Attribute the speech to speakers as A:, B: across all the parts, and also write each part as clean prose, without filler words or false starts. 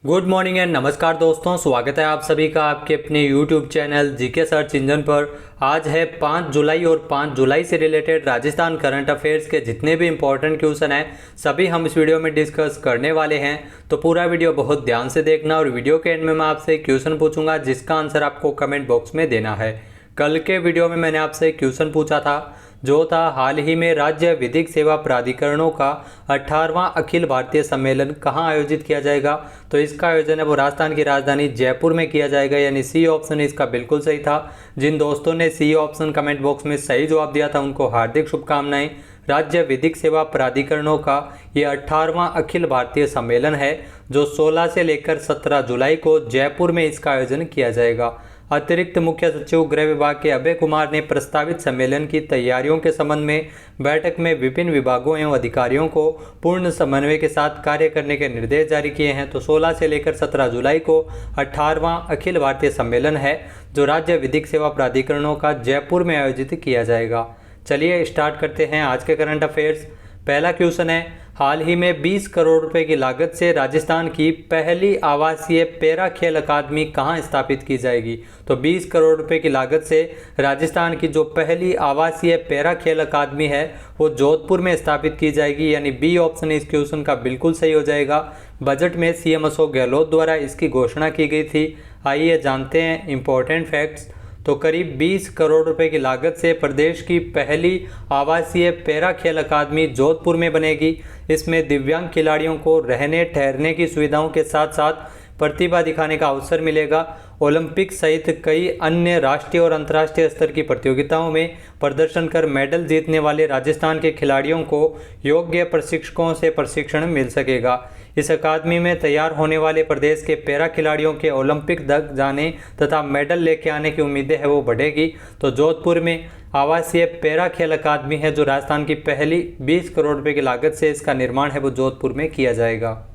A: Good morning and नमस्कार दोस्तों, स्वागत है आप सभी का आपके अपने YouTube channel GK search engine पर। आज है 5 जुलाई और 5 जुलाई से रिलेटेड राजस्थान करंट अफेयर्स के जितने भी इंपॉर्टेंट क्वेश्चन हैं सभी हम इस वीडियो में डिस्कस करने वाले हैं। तो पूरा वीडियो बहुत ध्यान से देखना और वीडियो के एंड में मैं आपसे एक क्वेश्चन पूछूंगा जिसका आंसर आपको कमेंट बॉक्स में देना है। कल के वीडियो में मैंने आपसे क्वेश्चन पूछा था जो था हाल ही में राज्य विधिक सेवा प्राधिकरणों का 18वां अखिल भारतीय सम्मेलन कहां आयोजित किया जाएगा। तो इसका आयोजन है वो राजस्थान की राजधानी जयपुर में किया जाएगा, यानी सी ऑप्शन इसका बिल्कुल सही था। जिन दोस्तों ने सी ऑप्शन कमेंट बॉक्स में सही जवाब दिया था उनको हार्दिक शुभकामनाएं। राज्य विधिक सेवा प्राधिकरणों का ये 18वां अखिल भारतीय सम्मेलन है जो 16 से लेकर 17 जुलाई को जयपुर में इसका आयोजन किया जाएगा। अतिरिक्त मुख्य सचिव गृह विभाग के अभय कुमार ने प्रस्तावित सम्मेलन की तैयारियों के संबंध में बैठक में विभिन्न विभागों एवं अधिकारियों को पूर्ण समन्वय के साथ कार्य करने के निर्देश जारी किए हैं। तो 16 से लेकर 17 जुलाई को 18वां अखिल भारतीय सम्मेलन है जो राज्य विधिक सेवा प्राधिकरणों का जयपुर में आयोजित किया जाएगा। चलिए स्टार्ट करते हैं आज के करंट अफेयर्स। पहला क्वेश्चन है, हाल ही में 20 करोड़ रुपए की लागत से राजस्थान की पहली आवासीय पैरा खेल अकादमी कहां स्थापित की जाएगी। तो 20 करोड़ रुपए की लागत से राजस्थान की जो पहली आवासीय पैरा खेल अकादमी है वो जोधपुर में स्थापित की जाएगी, यानी बी ऑप्शन इस क्वेश्चन का बिल्कुल सही हो जाएगा। बजट में सीएम अशोक गहलोत द्वारा इसकी घोषणा की गई थी। आइए जानते हैं इंपॉर्टेंट फैक्ट्स। तो करीब 20 करोड़ रुपए की लागत से प्रदेश की पहली आवासीय पैरा खेल अकादमी जोधपुर में बनेगी। इसमें दिव्यांग खिलाड़ियों को रहने ठहरने की सुविधाओं के साथ साथ प्रतिभा दिखाने का अवसर मिलेगा। ओलंपिक सहित कई अन्य राष्ट्रीय और अंतर्राष्ट्रीय स्तर की प्रतियोगिताओं में प्रदर्शन कर मेडल जीतने वाले राजस्थान के खिलाड़ियों को योग्य प्रशिक्षकों से प्रशिक्षण मिल सकेगा। इस अकादमी में तैयार होने वाले प्रदेश के पैरा खिलाड़ियों के ओलंपिक तक जाने तथा मेडल लेके आने की उम्मीदें है वो बढ़ेगी। तो जोधपुर में आवासीय पैरा खेल अकादमी है जो राजस्थान की पहली 20 करोड़ रुपए की लागत से इसका निर्माण है वो जोधपुर में किया जाएगा।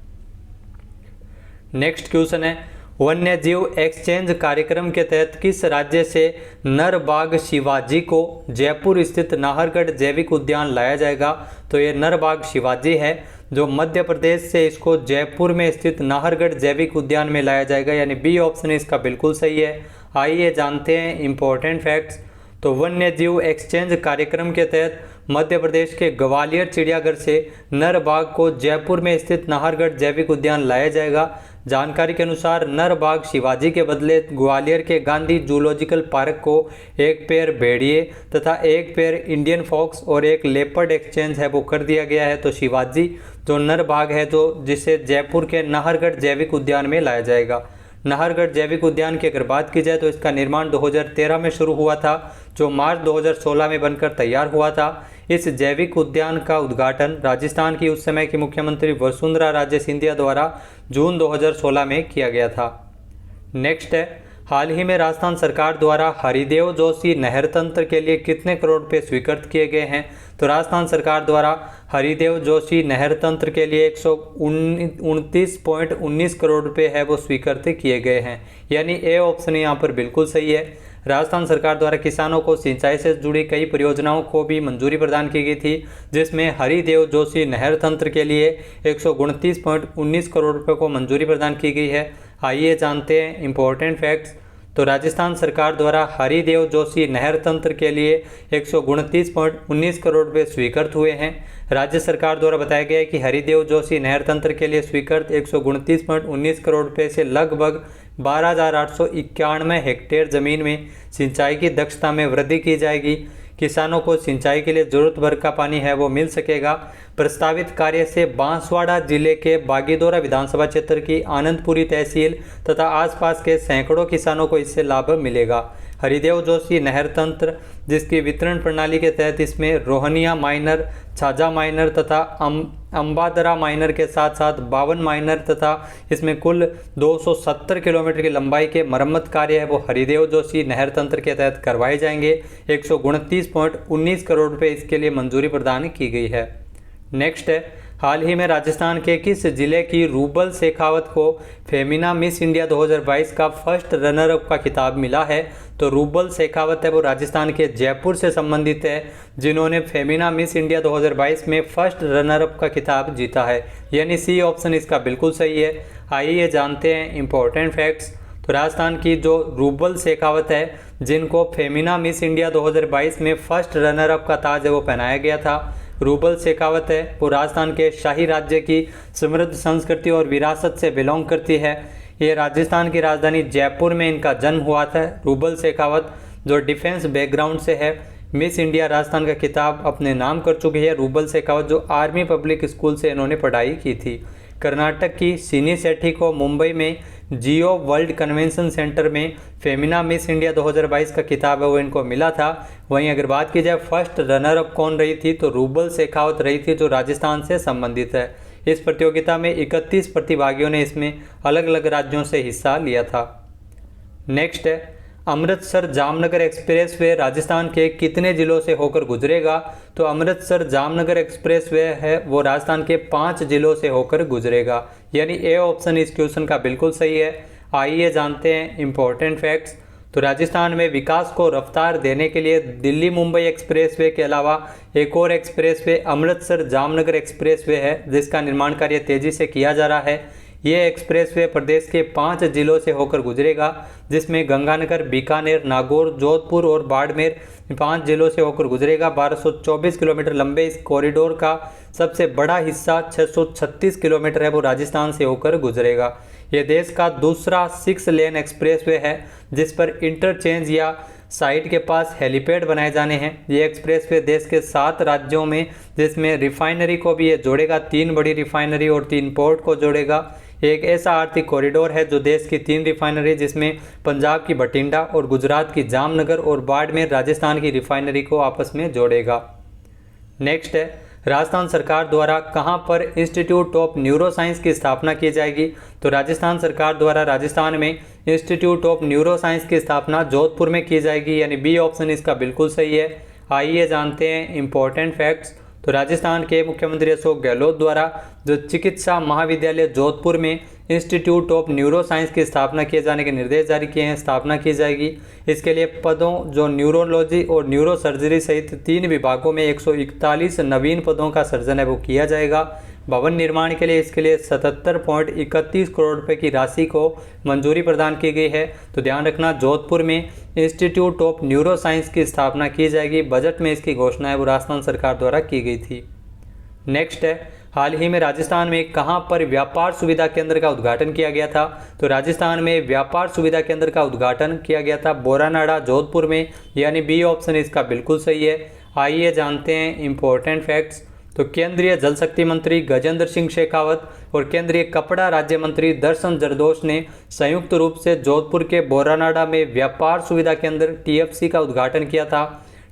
A: नेक्स्ट क्वेश्चन है, वन्य जीव एक्सचेंज कार्यक्रम के तहत किस राज्य से नर बाघ शिवाजी को जयपुर स्थित नाहरगढ़ जैविक उद्यान लाया जाएगा। तो ये नर बाघ शिवाजी है जो मध्य प्रदेश से इसको जयपुर में स्थित नाहरगढ़ जैविक उद्यान में लाया जाएगा, यानी बी ऑप्शन इसका बिल्कुल सही है। आइए जानते हैं इंपॉर्टेंट फैक्ट्स। तो वन्य जीव एक्सचेंज कार्यक्रम के तहत मध्य प्रदेश के ग्वालियर चिड़ियाघर से नर बाघ को जयपुर में स्थित नाहरगढ़ जैविक उद्यान लाया जाएगा। जानकारी के अनुसार नर बाघ शिवाजी के बदले ग्वालियर के गांधी जूलॉजिकल पार्क को एक पेयर भेड़िए तथा एक पेयर इंडियन फॉक्स और एक लेपर्ड एक्सचेंज है वो कर दिया गया है। तो शिवाजी जो नर बाघ है तो जिसे जयपुर के नाहरगढ़ जैविक उद्यान में लाया जाएगा। नाहरगढ़ जैविक उद्यान की अगर बात की जाए तो इसका निर्माण 2013 में शुरू हुआ था जो मार्च 2016 में बनकर तैयार हुआ था। इस जैविक उद्यान का उद्घाटन राजस्थान की उस समय की मुख्यमंत्री वसुंधरा राजे सिंधिया द्वारा जून 2016 में किया गया था। नेक्स्ट है, हाल ही में राजस्थान सरकार द्वारा हरिदेव जोशी नहर तंत्र के लिए कितने करोड़ रुपए स्वीकृत किए गए हैं। तो राजस्थान सरकार द्वारा हरिदेव जोशी नहर तंत्र के लिए 129.19 करोड़ रुपए है वो स्वीकृत किए गए हैं, यानी ए ऑप्शन यहाँ पर बिल्कुल सही है। राजस्थान सरकार द्वारा किसानों को सिंचाई से जुड़ी कई परियोजनाओं को भी मंजूरी प्रदान की गई थी जिसमें हरिदेव जोशी नहर तंत्र के लिए 129.19 करोड़ रुपए को मंजूरी प्रदान की गई है। आइए जानते हैं इंपॉर्टेंट फैक्ट्स। तो राजस्थान सरकार द्वारा हरिदेव जोशी नहर तंत्र के लिए 129.19 करोड़ रुपए स्वीकृत हुए हैं। राज्य सरकार द्वारा बताया गया है कि हरिदेव जोशी नहर तंत्र के लिए स्वीकृत 129.19 करोड़ रुपए से लगभग 12,891 हेक्टेयर जमीन में सिंचाई की दक्षता में वृद्धि की जाएगी। किसानों को सिंचाई के लिए जरूरत भर का पानी है वो मिल सकेगा। प्रस्तावित कार्य से बांसवाड़ा जिले के बागीदोरा विधानसभा क्षेत्र की आनंदपुरी तहसील तथा आसपास के सैकड़ों किसानों को इससे लाभ मिलेगा। हरिदेव जोशी नहर तंत्र जिसकी वितरण प्रणाली के तहत इसमें रोहनिया माइनर, छाजा माइनर तथा अंबादरा माइनर के साथ साथ 52 माइनर तथा इसमें कुल 270 किलोमीटर की लंबाई के मरम्मत कार्य है वो हरिदेव जोशी नहर तंत्र के तहत करवाए जाएंगे। 129.19 करोड़ रुपए इसके लिए मंजूरी प्रदान की गई है। नेक्स्ट है, हाल ही में राजस्थान के किस जिले की रूबल शेखावत को फेमिना मिस इंडिया 2022 का फर्स्ट रनर अप का खिताब मिला है। तो रूबल शेखावत है वो राजस्थान के जयपुर से संबंधित है जिन्होंने फेमिना मिस इंडिया 2022 में फर्स्ट रनर अप का खिताब जीता है, यानी सी ऑप्शन इसका बिल्कुल सही है। आइए जानते हैं इम्पोर्टेंट फैक्ट्स। तो राजस्थान की जो रूबल शेखावत है, जिनको फेमिना मिस इंडिया 2022 में फर्स्ट रनर अप का ताज है वो पहनाया गया था। रूबल शेखावत है वो राजस्थान के शाही राज्य की समृद्ध संस्कृति और विरासत से बिलोंग करती है। ये राजस्थान की राजधानी जयपुर में इनका जन्म हुआ था। रूबल शेखावत जो डिफेंस बैकग्राउंड से है, मिस इंडिया राजस्थान का खिताब अपने नाम कर चुकी है। रूबल शेखावत जो आर्मी पब्लिक स्कूल से इन्होंने पढ़ाई की थी। कर्नाटक की सिनी सेठी को मुंबई में जियो वर्ल्ड कन्वेंशन सेंटर में फेमिना मिस इंडिया 2022 का खिताब है वो इनको मिला था। वहीं अगर बात की जाए फर्स्ट रनर अप कौन रही थी, तो रूबल शेखावत रही थी, जो राजस्थान से संबंधित है। इस प्रतियोगिता में 31 प्रतिभागियों ने इसमें अलग अलग राज्यों से हिस्सा लिया था। नेक्स्ट है, अमृतसर जामनगर एक्सप्रेसवे राजस्थान के कितने जिलों से होकर गुजरेगा? तो अमृतसर जामनगर एक्सप्रेसवे है वो राजस्थान के 5 जिलों से होकर गुजरेगा, यानी ए ऑप्शन इस क्वेश्चन का बिल्कुल सही है। आइए जानते हैं इम्पोर्टेंट फैक्ट्स। तो राजस्थान में विकास को रफ्तार देने के लिए दिल्ली मुंबई एक्सप्रेसवे के अलावा एक और एक्सप्रेसवे अमृतसर जामनगर एक्सप्रेसवे है, जिसका निर्माण कार्य तेजी से किया जा रहा है। ये एक्सप्रेसवे प्रदेश के 5 जिलों से होकर गुजरेगा, जिसमें गंगानगर, बीकानेर, नागौर, जोधपुर और बाड़मेर 5 जिलों से होकर गुजरेगा। 1224 किलोमीटर लंबे इस कॉरिडोर का सबसे बड़ा हिस्सा 636 किलोमीटर है वो राजस्थान से होकर गुजरेगा। ये देश का दूसरा 6 लेन एक्सप्रेसवे है जिस पर इंटरचेंज या साइट के पास हेलीपैड बनाए जाने हैं। ये एक्सप्रेसवे देश के 7 राज्यों में, जिसमें रिफाइनरी को भी ये जोड़ेगा, 3 बड़ी रिफाइनरी और 3 पोर्ट को जोड़ेगा। एक ऐसा आर्थिक कॉरिडोर है जो देश की 3 रिफाइनरी, जिसमें पंजाब की बठिंडा और गुजरात की जामनगर और बाड़मेर राजस्थान की रिफाइनरी को आपस में जोड़ेगा। नेक्स्ट है, राजस्थान सरकार द्वारा कहां पर इंस्टीट्यूट ऑफ न्यूरो साइंस की स्थापना की जाएगी? तो राजस्थान सरकार द्वारा राजस्थान में इंस्टीट्यूट ऑफ न्यूरो साइंस की स्थापना जोधपुर में की जाएगी, यानी बी ऑप्शन इसका बिल्कुल सही है। आइए जानते हैं इम्पोर्टेंट फैक्ट्स। तो राजस्थान के मुख्यमंत्री अशोक गहलोत द्वारा जो चिकित्सा महाविद्यालय जोधपुर में इंस्टीट्यूट ऑफ न्यूरो साइंस की स्थापना किए जाने के निर्देश जारी किए हैं, स्थापना की जाएगी। इसके लिए पदों जो न्यूरोलॉजी और न्यूरो सर्जरी सहित 3 विभागों में 141 नवीन पदों का सृजन है वो किया जाएगा। भवन निर्माण के लिए इसके लिए 77.31 करोड़ रुपए की राशि को मंजूरी प्रदान की गई है। तो ध्यान रखना, जोधपुर में इंस्टीट्यूट ऑफ न्यूरो साइंस की स्थापना की जाएगी। बजट में इसकी घोषणा है वो राजस्थान सरकार द्वारा की गई थी। नेक्स्ट है, हाल ही में राजस्थान में कहां पर व्यापार सुविधा केंद्र का उद्घाटन किया गया था? तो राजस्थान में व्यापार सुविधा केंद्र का उद्घाटन किया गया था बोरानाड़ा जोधपुर में, यानी बी ऑप्शन इसका बिल्कुल सही है। आइए जानते हैं इम्पोर्टेंट फैक्ट्स। तो केंद्रीय जल शक्ति मंत्री गजेंद्र सिंह शेखावत और केंद्रीय कपड़ा राज्य मंत्री दर्शन जरदोश ने संयुक्त रूप से जोधपुर के बोरानाड़ा में व्यापार सुविधा केंद्र टीएफसी का उद्घाटन किया था।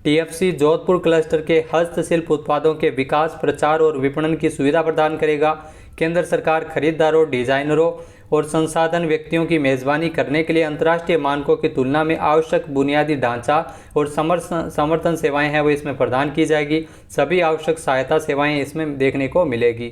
A: टीएफसी जोधपुर क्लस्टर के हस्तशिल्प उत्पादों के विकास, प्रचार और विपणन की सुविधा प्रदान करेगा। केंद्र सरकार खरीदारों, डिजाइनरों और संसाधन व्यक्तियों की मेजबानी करने के लिए अंतर्राष्ट्रीय मानकों की तुलना में आवश्यक बुनियादी ढांचा और समर्थन सेवाएं हैं वो इसमें प्रदान की जाएगी। सभी आवश्यक सहायता सेवाएं इसमें देखने को मिलेगी।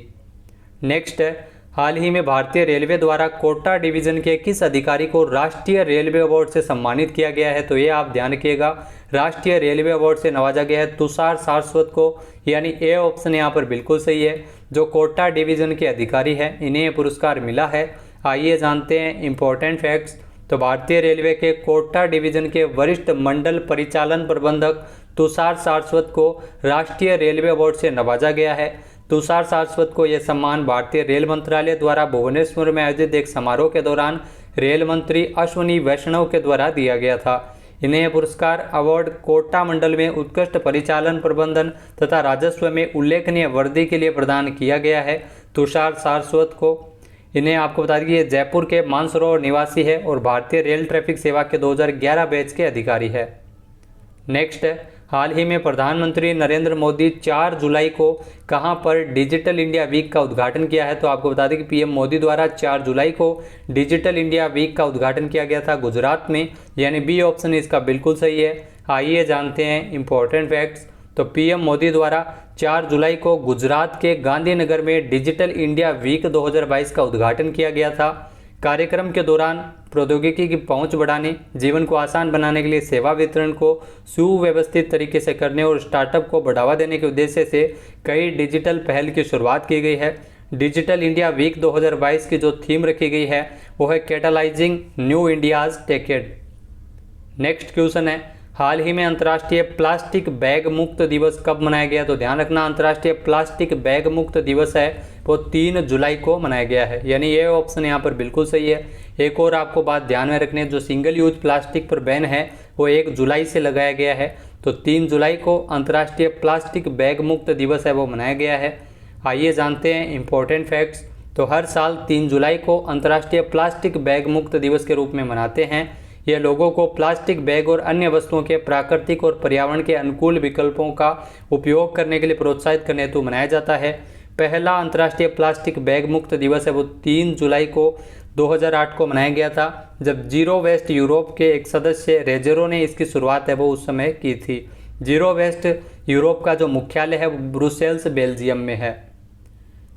A: नेक्स्ट है, हाल ही में भारतीय रेलवे द्वारा कोटा डिवीजन के किस अधिकारी को राष्ट्रीय रेलवे अवार्ड से सम्मानित किया गया है? तो ये आप ध्यान रखिएगा, राष्ट्रीय रेलवे अवार्ड से नवाजा गया है तुषार सारस्वत को, यानी ए ऑप्शन यहाँ पर बिल्कुल सही है। जो कोटा डिवीजन के अधिकारी हैं इन्हें ये पुरस्कार मिला है। आइए जानते हैं इम्पोर्टेंट फैक्ट्स। तो भारतीय रेलवे के कोटा डिवीजन के वरिष्ठ मंडल परिचालन प्रबंधक तुषार सारस्वत को राष्ट्रीय रेलवे अवार्ड से नवाजा गया है। तुषार सारस्वत को यह सम्मान भारतीय रेल मंत्रालय द्वारा भुवनेश्वर में आयोजित एक समारोह के दौरान रेल मंत्री अश्विनी वैष्णव के द्वारा दिया गया था। इन्हें यह पुरस्कार अवार्ड कोटा मंडल में उत्कृष्ट परिचालन प्रबंधन तथा राजस्व में उल्लेखनीय वृद्धि के लिए प्रदान किया गया है। तुषार सारस्वत को इन्हें आपको बता दें, ये जयपुर के मानसरोवर निवासी है और भारतीय रेल ट्रैफिक सेवा के 2011 बैच के अधिकारी है। नेक्स्ट है, हाल ही में प्रधानमंत्री नरेंद्र मोदी 4 जुलाई को कहां पर डिजिटल इंडिया वीक का उद्घाटन किया है? तो आपको बता दें कि पीएम मोदी द्वारा 4 जुलाई को डिजिटल इंडिया वीक का उद्घाटन किया गया था गुजरात में, यानी बी ऑप्शन इसका बिल्कुल सही है। आइए जानते हैं इम्पोर्टेंट फैक्ट्स। तो पीएम मोदी द्वारा 4 जुलाई को गुजरात के गांधीनगर में डिजिटल इंडिया वीक 2022 का उद्घाटन किया गया था। कार्यक्रम के दौरान प्रौद्योगिकी की पहुंच बढ़ाने, जीवन को आसान बनाने के लिए सेवा वितरण को सुव्यवस्थित तरीके से करने और स्टार्टअप को बढ़ावा देने के उद्देश्य से कई डिजिटल पहल की शुरुआत की गई है। डिजिटल इंडिया वीक 2022 की जो थीम रखी गई है वो है catalysing new India's टेकेड। Next question है, हाल ही में अंतर्राष्ट्रीय प्लास्टिक बैग मुक्त दिवस कब मनाया गया? तो ध्यान रखना, अंतर्राष्ट्रीय प्लास्टिक बैग मुक्त दिवस है वो 3 जुलाई को मनाया गया है, यानी ये ऑप्शन यहाँ पर बिल्कुल सही है। एक और आपको बात ध्यान में रखनी है, जो सिंगल यूज प्लास्टिक पर बैन है वो 1 जुलाई से लगाया गया है, तो 3 जुलाई को अंतर्राष्ट्रीय प्लास्टिक बैग मुक्त दिवस है वो मनाया गया है। आइए जानते हैं इंपॉर्टेंट फैक्ट्स। तो हर साल 3 जुलाई को अंतर्राष्ट्रीय प्लास्टिक बैग मुक्त दिवस के रूप में मनाते हैं। यह लोगों को प्लास्टिक बैग और अन्य वस्तुओं के प्राकृतिक और पर्यावरण के अनुकूल विकल्पों का उपयोग करने के लिए प्रोत्साहित करने हेतु मनाया जाता है। पहला अंतर्राष्ट्रीय प्लास्टिक बैग मुक्त दिवस है वो 3 जुलाई को 2008 को मनाया गया था, जब जीरो वेस्ट यूरोप के एक सदस्य रेजरो ने इसकी शुरुआत है वो उस समय की थी। जीरो वेस्ट यूरोप का जो मुख्यालय है वो ब्रुसेल्स बेल्जियम में है।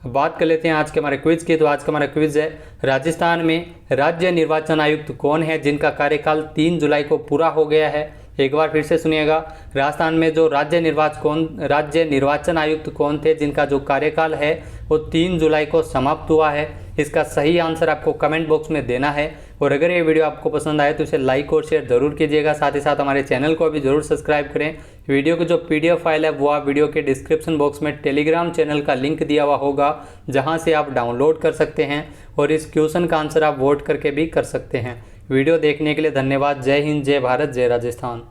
A: बात कर लेते हैं आज के हमारे क्विज की। तो आज का हमारा क्विज है, राजस्थान में राज्य निर्वाचन आयुक्त कौन है जिनका कार्यकाल 3 जुलाई को पूरा हो गया है? एक बार फिर से सुनिएगा, राजस्थान में जो राज्य निर्वाचन आयुक्त कौन थे जिनका जो कार्यकाल है वो 3 जुलाई को समाप्त हुआ है? इसका सही आंसर आपको कमेंट बॉक्स में देना है। और अगर ये वीडियो आपको पसंद आए तो इसे लाइक और शेयर जरूर कीजिएगा। साथ ही साथ हमारे चैनल को भी जरूर सब्सक्राइब करें। वीडियो की जो PDF फाइल है वो आप वीडियो के डिस्क्रिप्शन बॉक्स में टेलीग्राम चैनल का लिंक दिया हुआ होगा, जहां से आप डाउनलोड कर सकते हैं और इस क्वेश्चन का आंसर आप वोट करके भी कर सकते हैं। वीडियो देखने के लिए धन्यवाद। जय हिंद, जय भारत, जय राजस्थान।